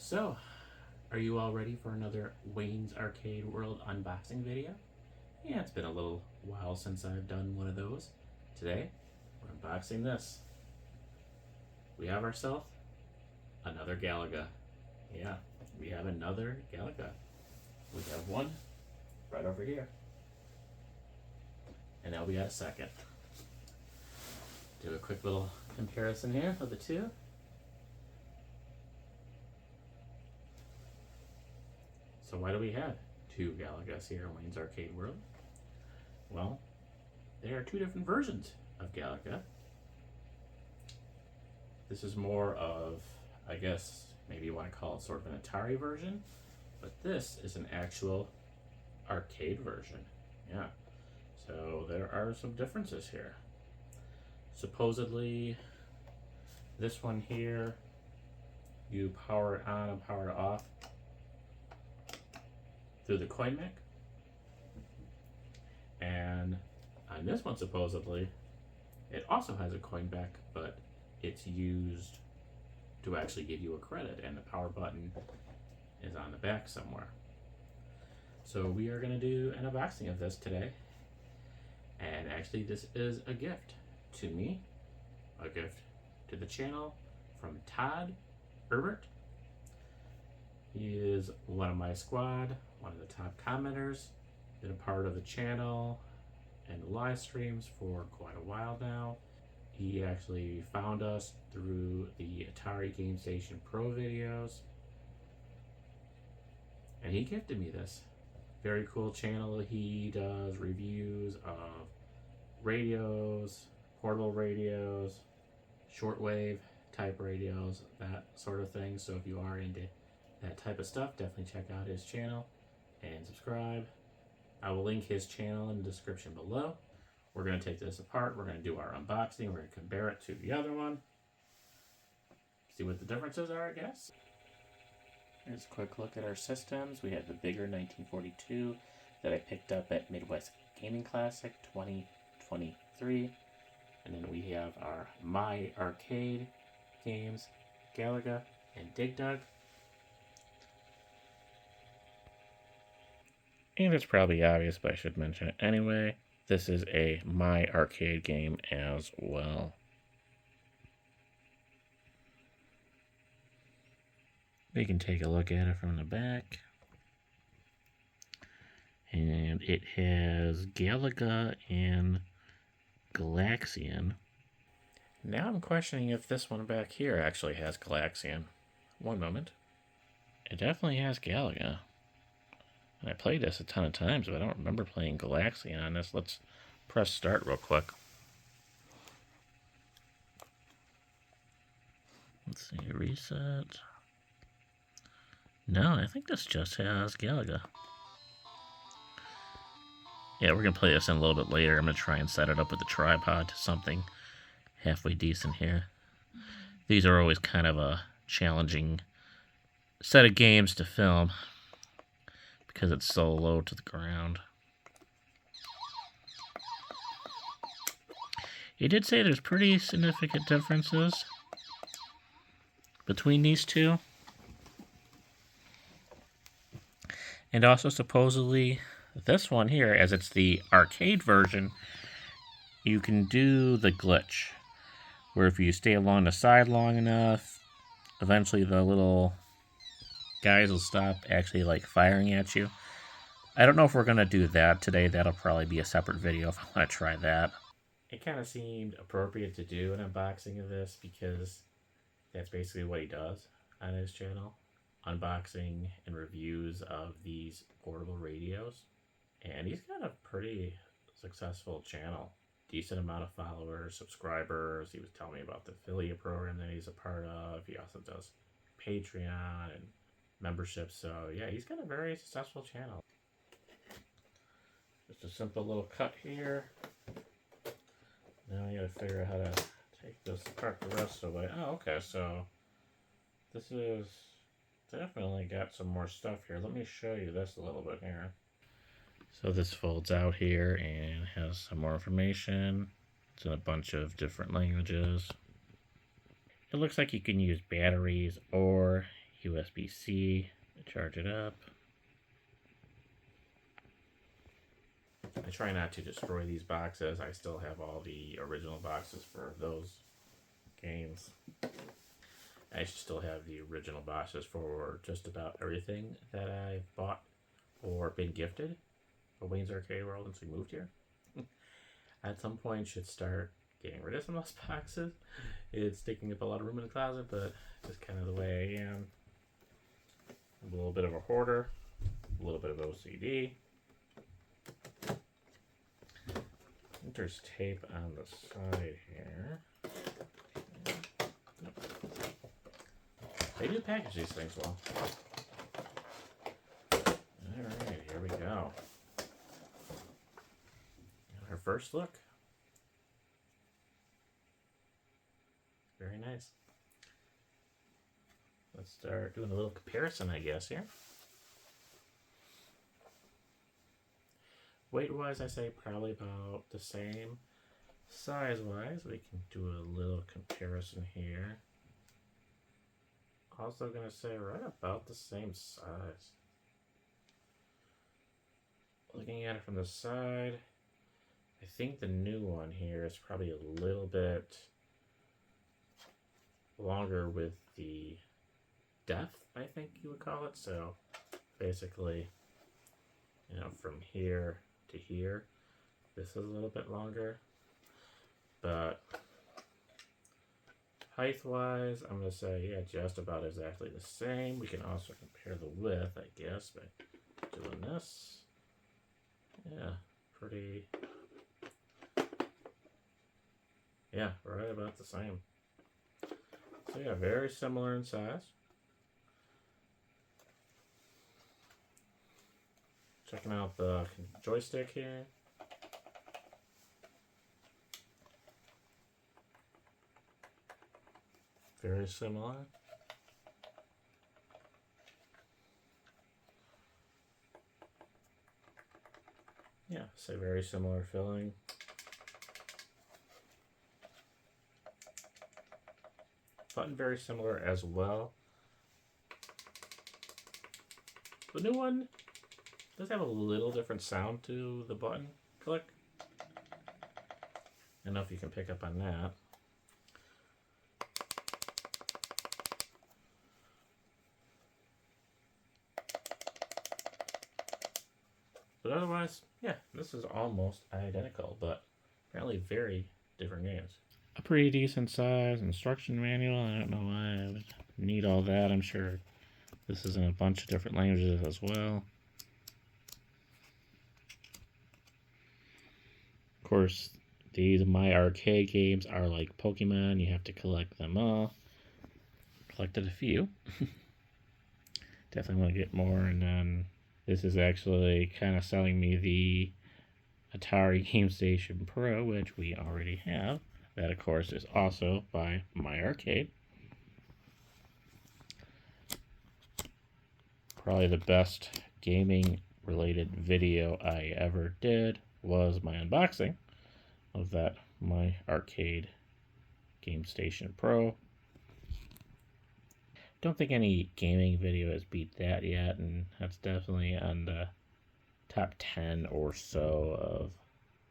So, are you all ready for another Wayne's Arcade World unboxing video? Yeah, it's been a little while since I've done one of those. Today, we're unboxing this. We have ourselves another Galaga. Yeah, we have another Galaga. We have one right over here. And now we got a second. Do a quick little comparison here of the two. So why do we have two Galagas here in Wayne's Arcade World? Well, there are two different versions of Galaga. This is more of, I guess, maybe you want to call it sort of an Atari version, but this is an actual arcade version. Yeah, so there are some differences here. Supposedly, this one here, you power it on and power it off through the coin mech. And on this one, supposedly, it also has a coin mech, but it's used to actually give you a credit, and the power button is on the back somewhere. So we are going to do an unboxing of this today. And actually, this is a gift to me, a gift to the channel from Todd Herbert. He is one of my squad, one of the top commenters, been a part of the channel and the live streams for quite a while now. He actually found us through the Atari Game Station Pro videos, and he gifted me this. Very cool channel. He does reviews of radios, portable radios, shortwave type radios, that sort of thing. So if you are into that type of stuff, definitely check out his channel and subscribe. I will link his channel in the description below. We're going to take this apart. We're going to do our unboxing. We're going to compare it to the other one. See what the differences are, I guess. Here's a quick look at our systems. We have the bigger 1942 that I picked up at Midwest Gaming Classic 2023. And then we have our My Arcade games, Galaga and Dig Dug. And it's probably obvious, but I should mention it anyway. This is a My Arcade game as well. We can take a look at it from the back. And it has Galaga and Galaxian. Now I'm questioning if this one back here actually has Galaxian. One moment. It definitely has Galaga. And I played this a ton of times, but I don't remember playing Galaxian on this. Let's press start real quick. Let's see, reset. No, I think this just has Galaga. Yeah, we're going to play this in a little bit later. I'm going to try and set it up with the tripod to something halfway decent here. These are always kind of a challenging set of games to film because it's so low to the ground. He did say there's pretty significant differences between these two. And also supposedly this one here, as it's the arcade version, you can do the glitch where if you stay along the side long enough, eventually the little guys will stop actually like firing at you. I don't know if we're going to do that today. That'll probably be a separate video if I want to try that. It kind of seemed appropriate to do an unboxing of this because that's basically what he does on his channel. Unboxing and reviews of these portable radios. And he's got a pretty successful channel. Decent amount of followers, subscribers. He was telling me about the affiliate program that he's a part of. He also does Patreon and memberships. So yeah, he's got a very successful channel. Just a simple little cut here. Now I gotta figure out how to take this apart the rest of the way. Oh, okay, so this is definitely got some more stuff here. Let me show you this a little bit here. So this folds out here and has some more information. It's in a bunch of different languages. It looks like you can use batteries or USB-C to charge it up. I try not to destroy these boxes. I still have all the original boxes for those games. I still have the original boxes for just about everything that I bought or been gifted for Wayne's Arcade World since we moved here. At some point, should start getting rid of some of those boxes. It's taking up a lot of room in the closet, but just kind of the way I am. I'm a little bit of a hoarder, a little bit of OCD. I think there's tape on the side here. They do package these things well. Alright, here we go. Our first look. Very nice. Let's start doing a little comparison, I guess, here. Weight-wise, I say probably about the same. Size-wise, we can do a little comparison here. Also going to say right about the same size. Looking at it from the side, I think the new one here is probably a little bit longer with the depth, I think you would call it. So basically, you know, from here to here, this is a little bit longer. But height-wise, I'm going to say, yeah, just about exactly the same. We can also compare the width, I guess, by doing this. Yeah, pretty... Yeah, right about the same. So yeah, very similar in size. Checking out the joystick here. Very similar. Yeah, say very similar filling. Button very similar as well. The new one does have a little different sound to the button click. I don't know if you can pick up on that. But otherwise, yeah, this is almost identical, but apparently very different games. A pretty decent size instruction manual. I don't know why I would need all that. I'm sure this is in a bunch of different languages as well. Of course, these My Arcade games are like Pokemon. You have to collect them all. Collected a few. Definitely want to get more. And then this is actually kind of selling me the Atari Game Station Pro, which we already have. That, of course, is also by My Arcade. Probably the best gaming-related video I ever did was my unboxing of that My Arcade Game Station Pro. Don't think any gaming video has beat that yet, and that's definitely on the top 10 or so of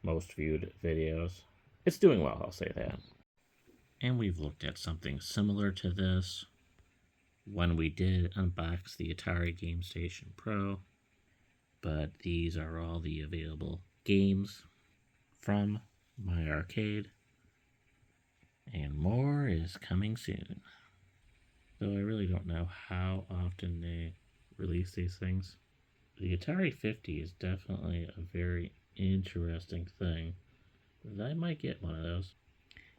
most viewed videos. It's doing well, I'll say that. And we've looked at something similar to this when we did unbox the Atari Game Station Pro, but these are all the available games from My Arcade, and more is coming soon. Though I really don't know how often they release these things. The Atari 50 is definitely a very interesting thing. I might get one of those.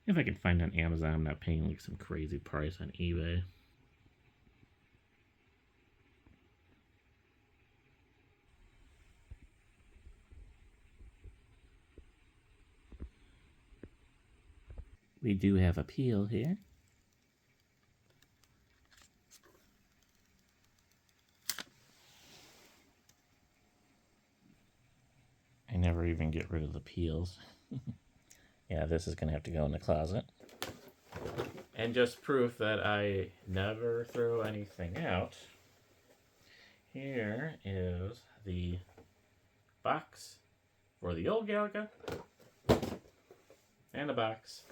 If I can find on Amazon, I'm not paying like some crazy price on eBay. We do have a peel here. I never even get rid of the peels. Yeah, this is going to have to go in the closet. And just proof that I never throw anything out, here is the box for the old Galaga and a box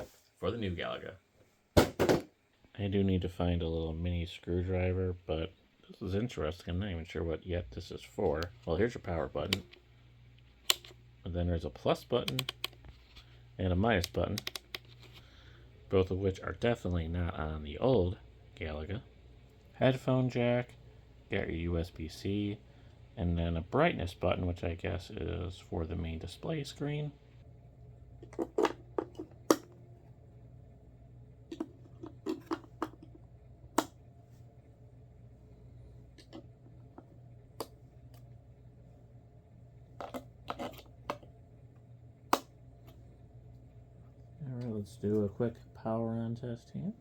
for the new Galaga. I do need to find a little mini screwdriver, but this is interesting. I'm not even sure what yet this is for. Well, here's your power button. And then there's a plus button and a minus button, both of which are definitely not on the old Galaga. Headphone jack, got your USB-C, and then a brightness button, which I guess is for the main display screen. Alright, let's do a quick power on test here.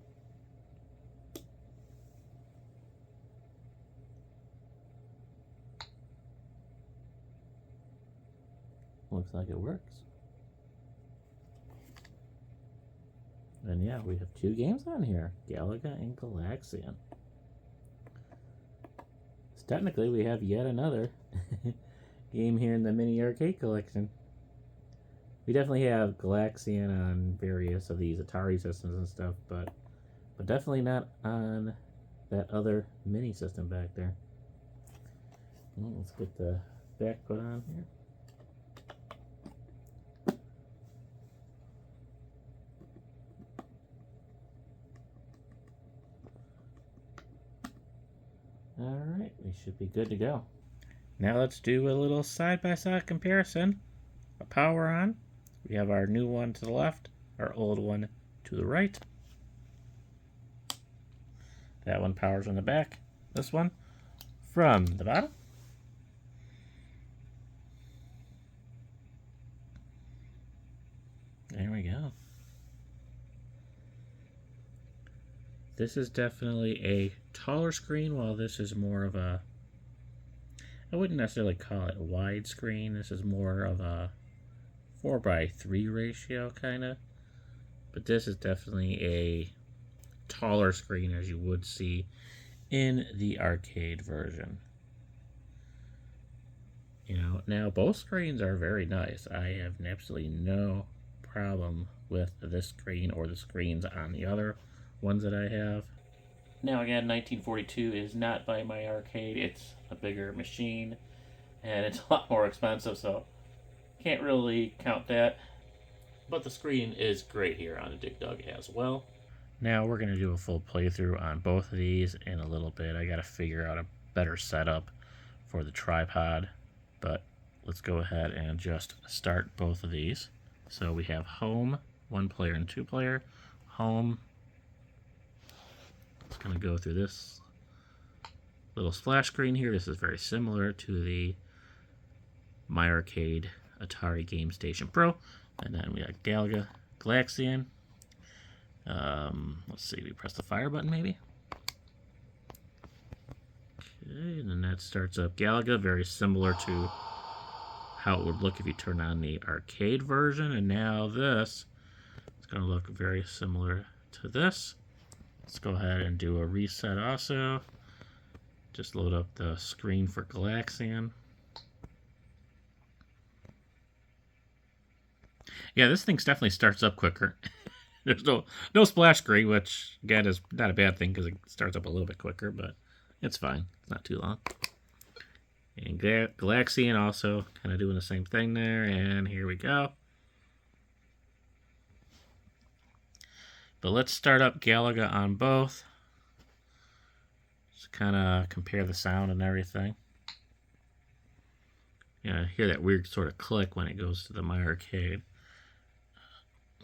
Looks like it works. And yeah, we have two games on here, Galaga and Galaxian. So technically, we have yet another game here in the mini arcade collection. We definitely have Galaxian on various of these Atari systems and stuff, but definitely not on that other mini system back there. Well, let's get the back put on here. Alright, we should be good to go. Now let's do a little side-by-side comparison. A power on. We have our new one to the left, our old one to the right. That one powers on the back. This one from the bottom. There we go. This is definitely a taller screen, while this is more of a, I wouldn't necessarily call it widescreen. This is more of a 4:3 ratio kind of. But this is definitely a taller screen, as you would see in the arcade version. You know, now both screens are very nice. I have absolutely no problem with this screen or the screens on the other ones that I have. Now again, 1942 is not by my arcade. It's a bigger machine and it's a lot more expensive, so can't really count that. But the screen is great here on the Dig Dug as well. Now we're going to do a full playthrough on both of these in a little bit. I got to figure out a better setup for the tripod, but let's go ahead and just start both of these. So we have home, 1-player and 2-player. Home, it's going to go through this little splash screen here. This is very similar to the My Arcade Atari Game Station Pro. And then we got Galaga, Galaxian. Let's see, we press the fire button maybe. Okay, and then that starts up Galaga, very similar to how it would look if you turn on the arcade version. And now this is going to look very similar to this. Let's go ahead and do a reset also. Just load up the screen for Galaxian. Yeah, this thing definitely starts up quicker. There's no splash screen, which again is not a bad thing because it starts up a little bit quicker, but it's fine. It's not too long. And Galaxian also kind of doing the same thing there, and here we go. But let's start up Galaga on both. Just kind of compare the sound and everything. Yeah, I hear that weird sort of click when it goes to the My Arcade.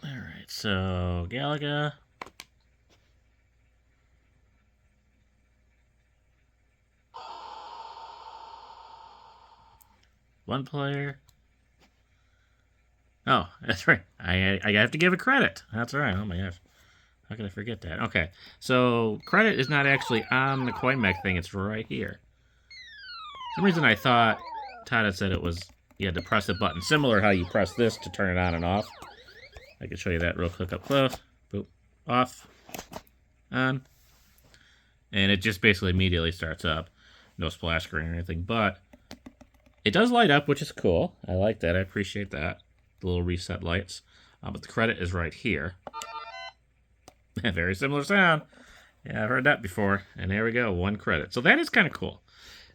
Alright, so Galaga. One player. Oh, that's right. I have to give it credit. That's right. Oh my gosh. How could I forget that? Okay, so credit is not actually on the coin mech thing. It's right here. For some reason I thought Todd had said it was you had to press a button. Similar how you press this to turn it on and off. I can show you that real quick up close. Boop. Off. on. And it just basically immediately starts up. No splash screen or anything, but it does light up, which is cool. I like that. I appreciate that. The little reset lights. But the credit is right here. Very similar sound. Yeah, I've heard that before. And there we go, 1 credit. So that is kind of cool.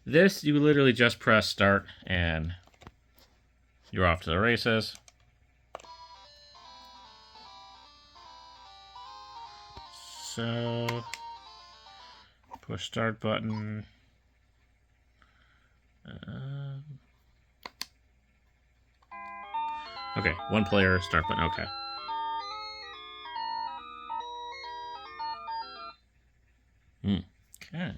This, you literally just press start and you're off to the races. So, push start button. Okay, 1 player, start button, okay. Okay.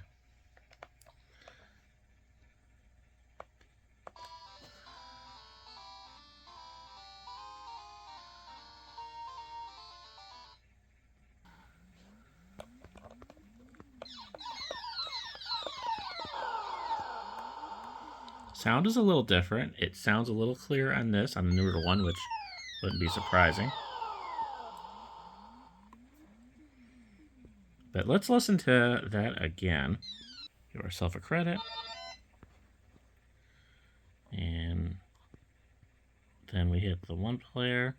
Sound is a little different. It sounds a little clearer on this, on the newer one, which wouldn't be surprising. But let's listen to that again. Give ourselves a credit. And then we hit the 1 player.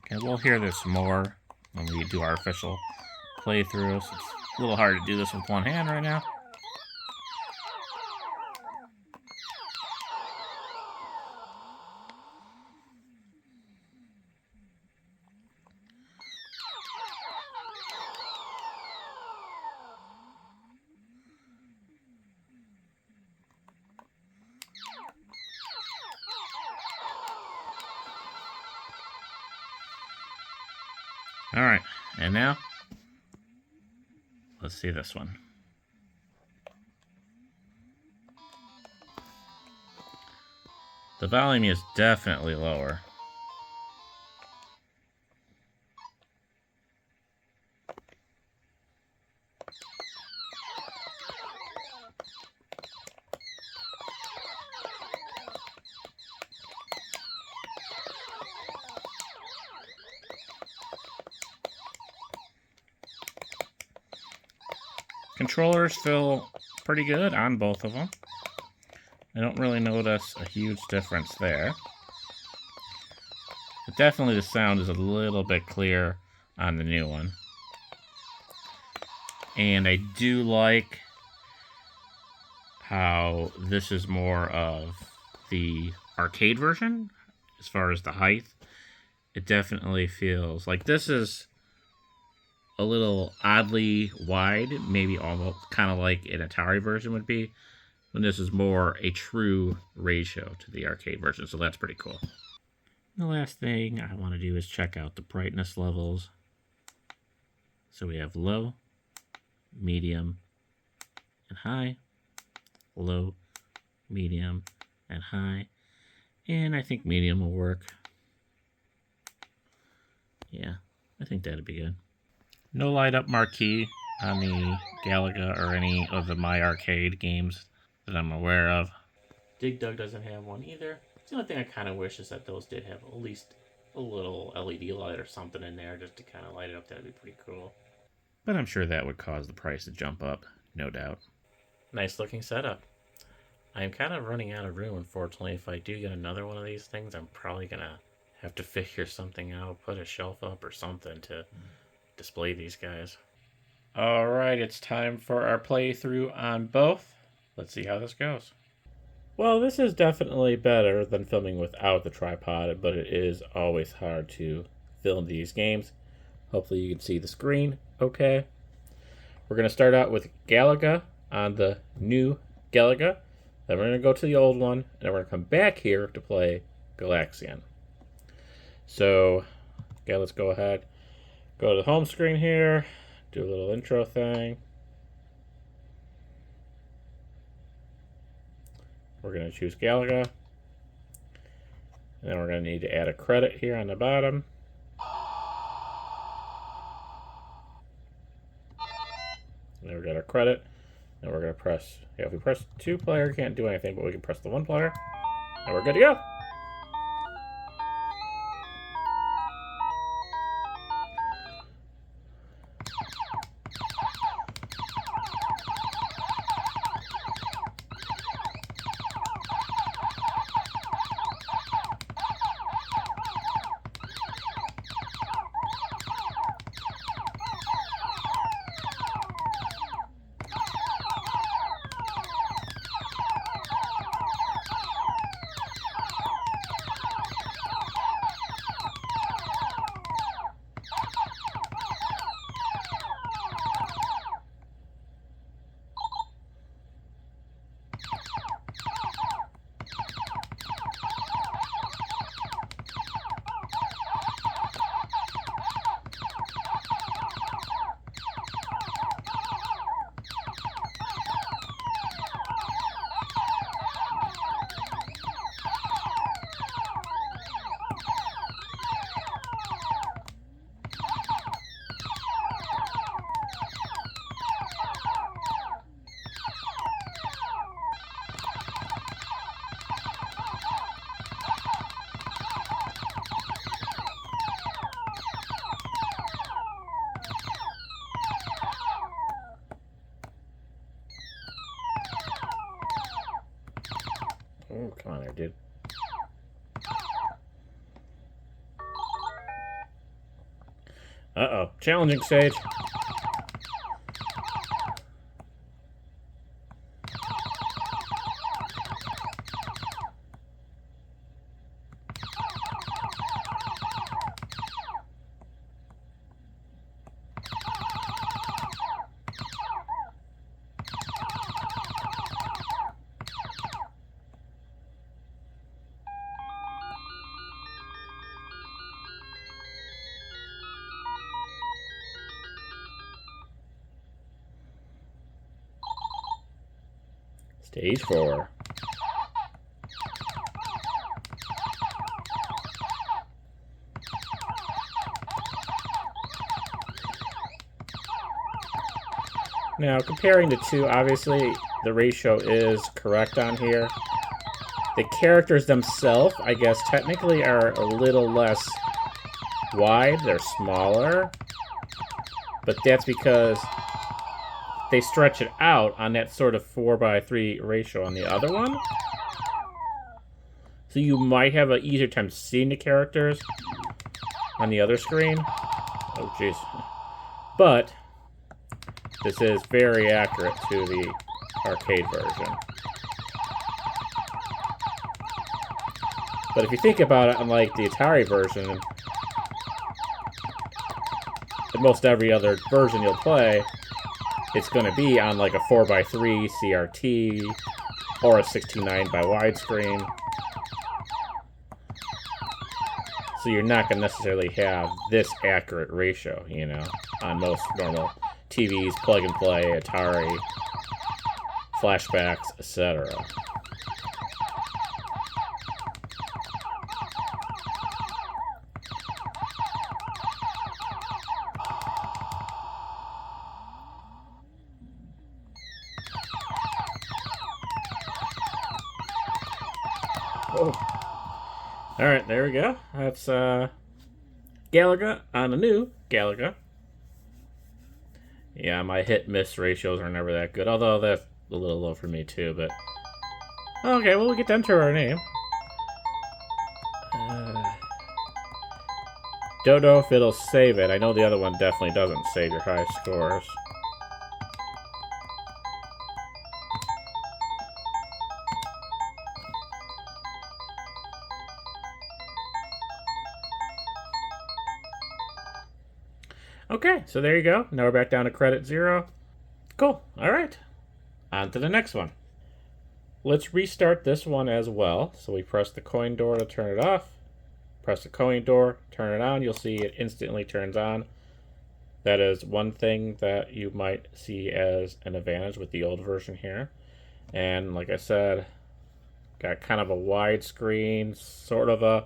And we'll hear this more when we do our official playthrough. So it's a little hard to do this with 1 hand right now. All right, and now let's see this one. The volume is definitely lower. Controllers feel pretty good on both of them. I don't really notice a huge difference there. But definitely the sound is a little bit clearer on the new one. And I do like how this is more of the arcade version as far as the height. It definitely feels like this is a little oddly wide, maybe almost kind of like an Atari version would be, when this is more a true ratio to the arcade version, so that's pretty cool. And the last thing I want to do is check out the brightness levels. So we have low, medium, and high. Low, medium, and high. And I think medium will work. Yeah, I think that'd be good. No light up marquee on the Galaga or any of the My Arcade games that I'm aware of. Dig Dug doesn't have one either. The only thing I kind of wish is that those did have at least a little LED light or something in there just to kind of light it up. That'd be pretty cool. But I'm sure that would cause the price to jump up, no doubt. Nice looking setup. I'm kind of running out of room, unfortunately. If I do get another one of these things, I'm probably going to have to figure something out, put a shelf up or something to display these guys. Alright, it's time for our playthrough on both. Let's see how this goes. Well, this is definitely better than filming without the tripod, but it is always hard to film these games. Hopefully you can see the screen okay. We're going to start out with Galaga on the new Galaga. Then we're going to go to the old one, and then we're going to come back here to play Galaxian. So, okay, let's go ahead. Go to the home screen here, do a little intro thing. We're going to choose Galaga. And then we're going to need to add a credit here on the bottom. And then we're going to credit. And we're going to press, if we press 2-player, can't do anything, but we can press the 1-player. And we're good to go. Oh, come on there, dude. Uh-oh. Challenging stage. Stage 4. Now, comparing the two, obviously, the ratio is correct on here. The characters themselves, I guess, technically are a little less wide. They're smaller. But that's because they stretch it out on that sort of 4:3 ratio on the other one. So you might have an easier time seeing the characters on the other screen. Oh, jeez. But this is very accurate to the arcade version. But if you think about it, unlike the Atari version, in most every other version you'll play, it's going to be on like a 4:3 CRT or a 16:9 by widescreen. So you're not going to necessarily have this accurate ratio, you know, on most normal TVs, plug and play, Atari, flashbacks, etc. Oh. Alright, there we go. That's Galaga on the new Galaga. Yeah, my hit-miss ratios are never that good, although that's a little low for me too, but... Okay, well, we get to enter our name. Don't know if it'll save it. I know the other one definitely doesn't save your high scores. Okay, so there you go. Now we're back down to credit 0. Cool. All right. On to the next one. Let's restart this one as well. So we press the coin door to turn it off. Press the coin door, turn it on. You'll see it instantly turns on. That is one thing that you might see as an advantage with the old version here. And like I said, Got kind of a wide screen, sort of a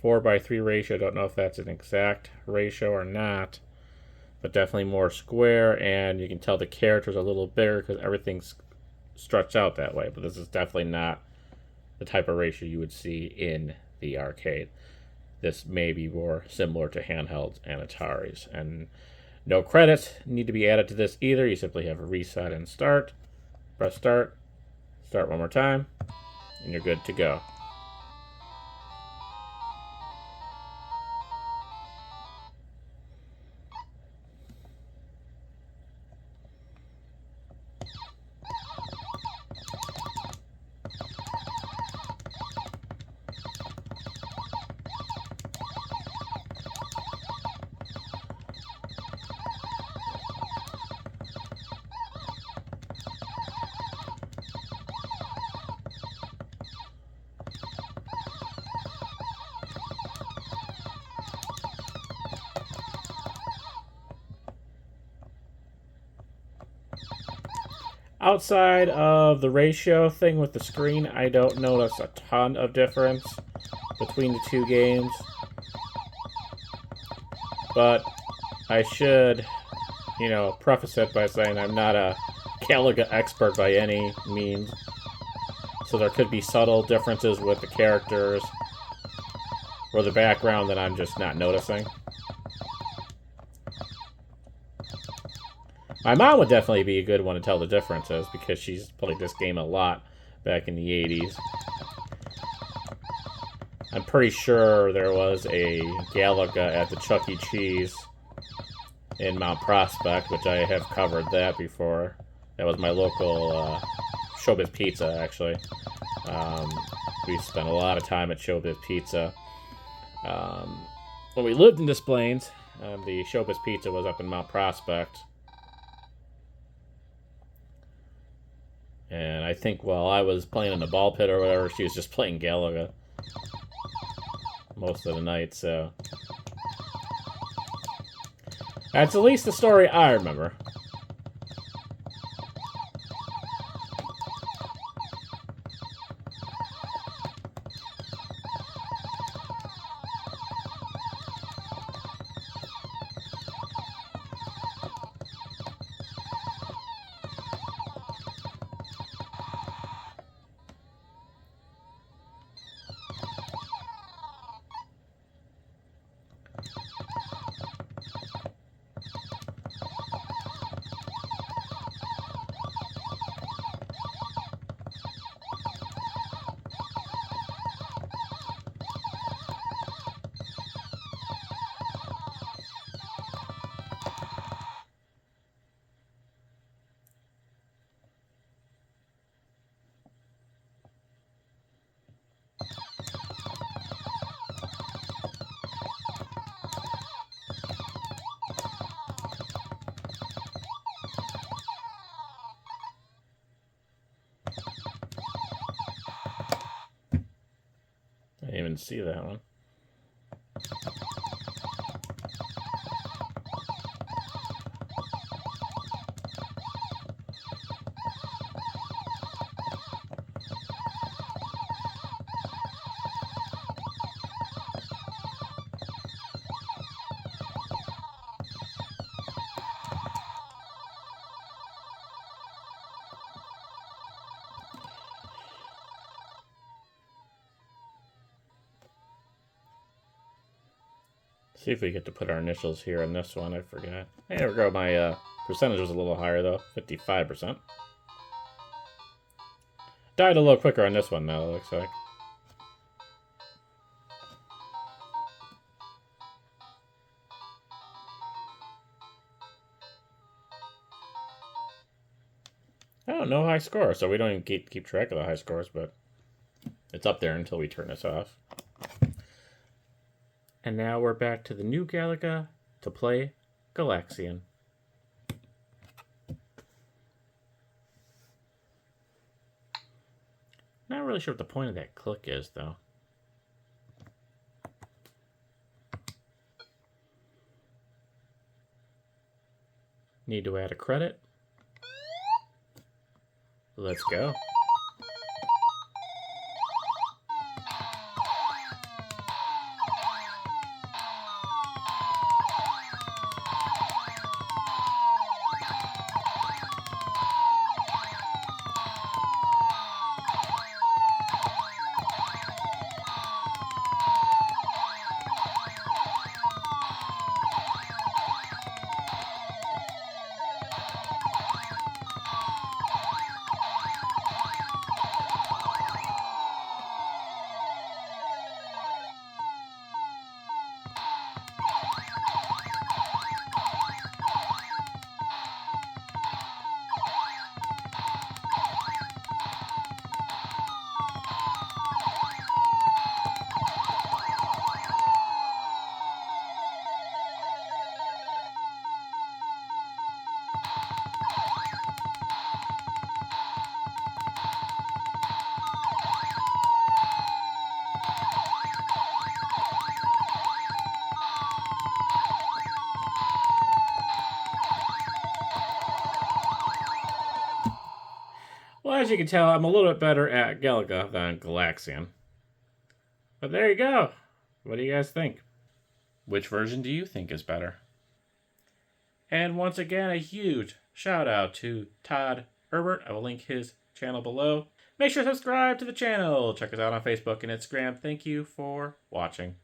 4:3 ratio. Don't know if that's an exact ratio or not, but definitely more square, and you can tell the characters are a little bigger because everything's stretched out that way. But this is definitely not the type of ratio you would see in the arcade. This may be more similar to handhelds and Ataris. And no credits need to be added to this either. You simply have a reset and start. Press start. Start one more time. And you're good to go. Outside of the ratio thing with the screen, I don't notice a ton of difference between the two games. But I should, preface it by saying I'm not a Galaga expert by any means. So there could be subtle differences with the characters or the background that I'm just not noticing. My mom would definitely be a good one to tell the differences because she's played this game a lot back in the 80s. I'm pretty sure there was a Galaga at the Chuck E. Cheese in Mount Prospect, which I have covered that before. That was my local Showbiz Pizza, actually. We spent a lot of time at Showbiz Pizza. When we lived in Des Plaines, the Showbiz Pizza was up in Mount Prospect. And I think while I was playing in the ball pit or whatever, she was just playing Galaga most of the night, so... That's at least the story I remember. I didn't even see that one. See if we get to put our initials here on this one. I forgot. Hey, there we go. My percentage was a little higher, though. 55%. Died a little quicker on this one, though, it looks like. Oh, no high score, so we don't even keep track of the high scores, but it's up there until we turn this off. And now we're back to the new Galaga to play Galaxian. Not really sure what the point of that click is, though. Need to add a credit. Let's go. Well, as you can tell, I'm a little bit better at Galaga than Galaxian. But there you go. What do you guys think? Which version do you think is better? And once again, a huge shout out to Todd Herbert. I will link his channel below. Make sure to subscribe to the channel. Check us out on Facebook and Instagram. Thank you for watching.